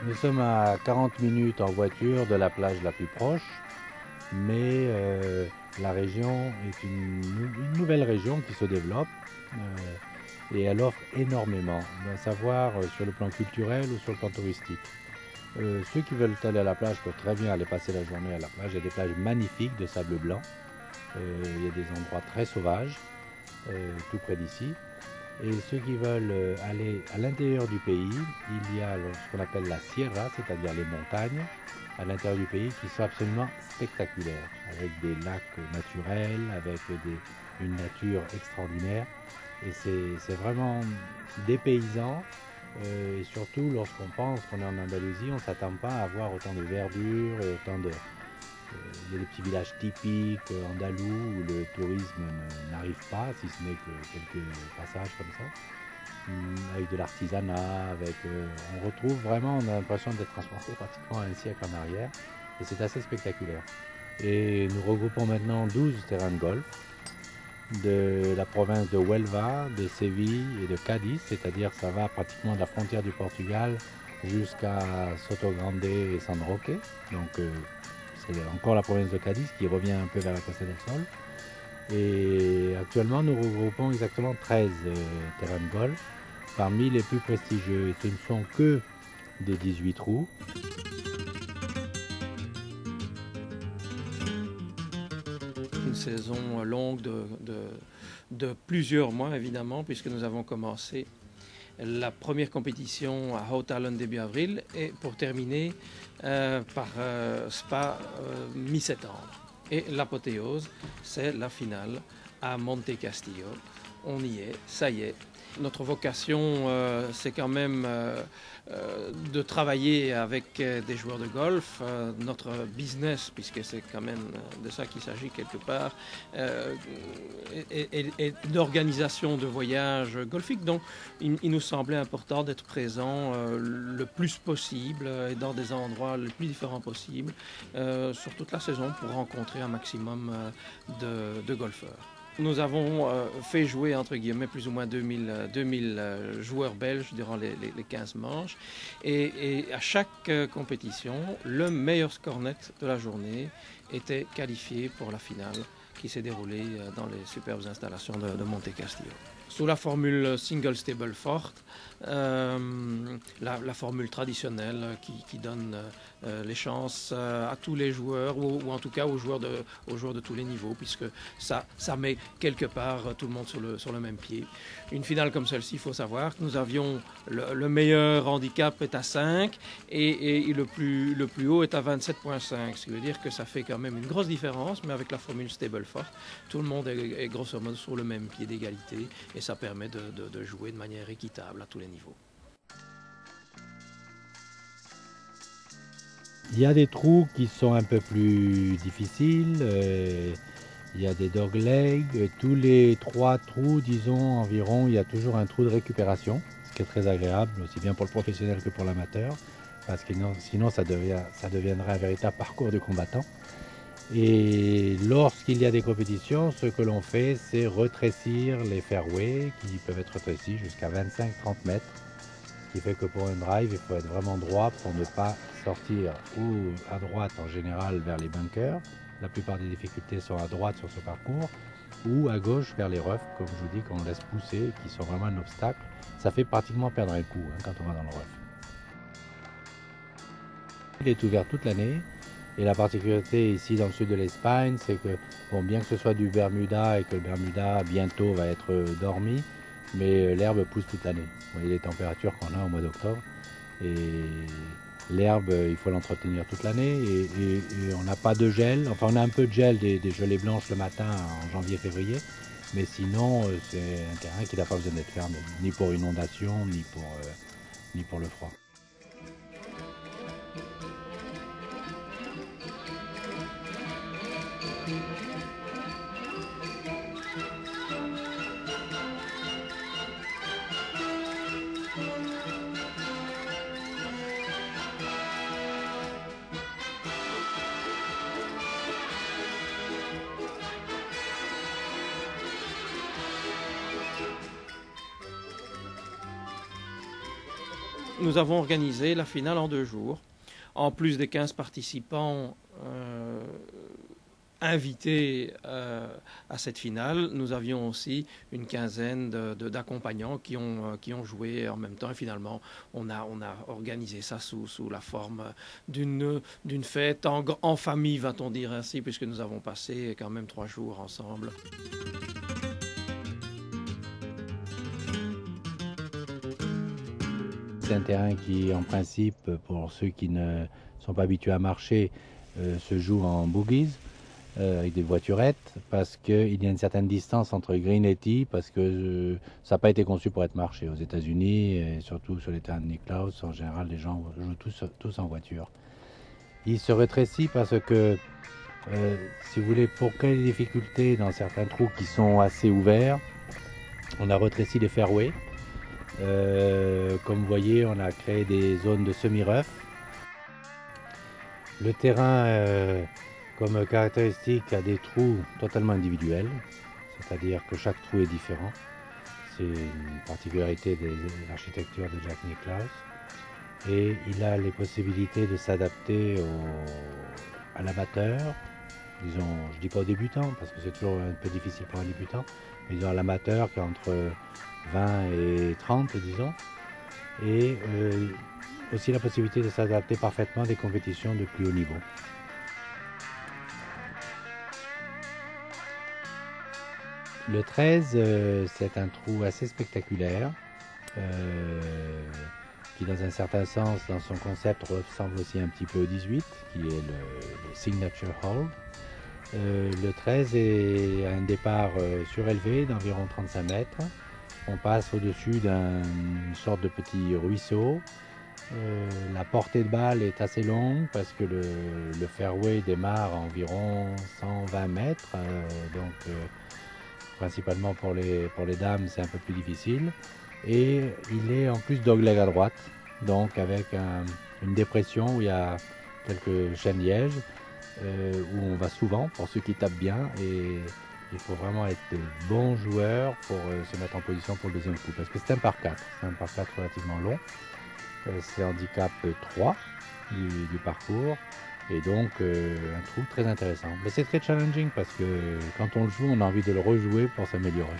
Nous sommes à 40 minutes en voiture de la plage la plus proche, mais la région est une nouvelle région qui se développe et elle offre énormément, à savoir sur le plan culturel ou sur le plan touristique. Ceux qui veulent aller à la plage peuvent très bien aller passer la journée à la plage. Il y a des plages magnifiques de sable blanc. Il y a des endroits très sauvages, tout près d'ici. Et ceux qui veulent aller à l'intérieur du pays, il y a ce qu'on appelle la sierra, c'est-à-dire les montagnes à l'intérieur du pays qui sont absolument spectaculaires, avec des lacs naturels, avec une nature extraordinaire. Et c'est vraiment dépaysant. Et surtout, lorsqu'on pense qu'on est en Andalousie, on ne s'attend pas à voir autant de verdure et autant de, il y a des petits villages typiques andalous où le tourisme n'arrive pas, si ce n'est que quelques passages comme ça, avec de l'artisanat, on retrouve vraiment, on a l'impression d'être transporté pratiquement un siècle en arrière, et c'est assez spectaculaire. Et nous regroupons maintenant 12 terrains de golf de la province de Huelva, de Séville et de Cadiz, c'est-à-dire ça va pratiquement de la frontière du Portugal jusqu'à Sotogrande et San Roque. Donc c'est encore la province de Cadiz qui revient un peu vers la Costa del Sol. Et actuellement, nous regroupons exactement 13 terrains de golf, parmi les plus prestigieux. Et ce ne sont que des 18 trous. Une saison longue de plusieurs mois, évidemment, puisque nous avons commencé la première compétition à Hout Island début avril et pour terminer par Spa mi-septembre. Et l'apothéose, c'est la finale à Monte Castillo. On y est, ça y est. Notre vocation, c'est quand même de travailler avec des joueurs de golf. Notre business, puisque c'est quand même de ça qu'il s'agit quelque part, est d'organisation de voyages golfiques. Donc, il nous semblait important d'être présent le plus possible et dans des endroits le plus différents possibles sur toute la saison pour rencontrer un maximum de golfeurs. Nous avons fait jouer, entre guillemets, plus ou moins 2000 joueurs belges durant les 15 manches. Et à chaque compétition, le meilleur score net de la journée était qualifié pour la finale qui s'est déroulée dans les superbes installations de Monte Castillo. Sous la formule single stable forte, la formule traditionnelle qui donne les chances à tous les joueurs ou en tout cas aux joueurs de tous les niveaux, puisque ça met quelque part tout le monde sur le même pied. Une finale comme celle-ci, il faut savoir que nous avions le meilleur handicap est à 5 et le plus haut est à 27,5, ce qui veut dire que ça fait quand même une grosse différence, mais avec la formule stable forte, tout le monde est grosso modo sur le même pied d'égalité et ça permet de jouer de manière équitable à tous les niveaux. Il y a des trous qui sont un peu plus difficiles. Il y a des doglegs. Tous les 3 trous, disons environ, il y a toujours un trou de récupération, ce qui est très agréable, aussi bien pour le professionnel que pour l'amateur, parce que sinon ça deviendrait un véritable parcours du combattant. Et lorsqu'il y a des compétitions, ce que l'on fait, c'est retrécir les fairways, qui peuvent être rétrécis jusqu'à 25-30 mètres. Ce qui fait que pour un drive, il faut être vraiment droit pour ne pas sortir ou à droite en général vers les bunkers. La plupart des difficultés sont à droite sur ce parcours ou à gauche vers les roughs, comme je vous dis, qu'on laisse pousser, qui sont vraiment un obstacle. Ça fait pratiquement perdre un coup quand on va dans le rough. Il est ouvert toute l'année. Et la particularité ici dans le sud de l'Espagne, c'est que bon, bien que ce soit du Bermuda et que le Bermuda bientôt va être dormi, mais l'herbe pousse toute l'année. Vous voyez les températures qu'on a au mois d'octobre. Et l'herbe, il faut l'entretenir toute l'année. Et on n'a pas de gel. Enfin, on a un peu de gel, des gelées blanches le matin en janvier-février. Mais sinon, c'est un terrain qui n'a pas besoin d'être fermé. Ni pour inondation, ni pour le froid. nous avons organisé la finale en 2 jours. En plus des 15 participants invités à cette finale, nous avions aussi une quinzaine d'accompagnants qui ont joué en même temps. Et finalement, on a organisé ça sous la forme d'une fête en famille, va-t-on dire ainsi, puisque nous avons passé quand même 3 jours ensemble. C'est un terrain qui, en principe, pour ceux qui ne sont pas habitués à marcher, se joue en boogies, avec des voiturettes, parce qu'il y a une certaine distance entre green et tee, parce que ça n'a pas été conçu pour être marché. Aux États-Unis, et surtout sur les terrains de Nicklaus, en général, les gens jouent tous en voiture. Il se rétrécit parce que, si vous voulez, pour créer des difficultés dans certains trous qui sont assez ouverts, on a rétréci les fairways. Comme vous voyez, on a créé des zones de semi-rough. Le terrain, comme caractéristique, a des trous totalement individuels, c'est-à-dire que chaque trou est différent. C'est une particularité de l'architecture de Jack Nicklaus. Et il a les possibilités de s'adapter à l'amateur, disons, je ne dis pas aux débutants, parce que c'est toujours un peu difficile pour un débutant, mais disons à l'amateur qui est entre 20 et 30, disons, et aussi la possibilité de s'adapter parfaitement à des compétitions de plus haut niveau. Le 13, c'est un trou assez spectaculaire, qui dans un certain sens, dans son concept, ressemble aussi un petit peu au 18, qui est le Signature Hole. Le 13 est un départ surélevé d'environ 35 mètres. On passe au-dessus d'une sorte de petit ruisseau. La portée de balle est assez longue parce que le fairway démarre à environ 120 mètres. Principalement pour les dames, c'est un peu plus difficile. Et il est en plus dogleg à droite, donc avec une dépression où il y a quelques chênes-lièges, où on va souvent pour ceux qui tapent bien. Et il faut vraiment être de bons joueurs pour se mettre en position pour le deuxième coup, parce que c'est un par 4, c'est un par 4 relativement long. C'est handicap 3 du parcours, et donc un trou très intéressant. Mais c'est très challenging parce que quand on le joue, on a envie de le rejouer pour s'améliorer.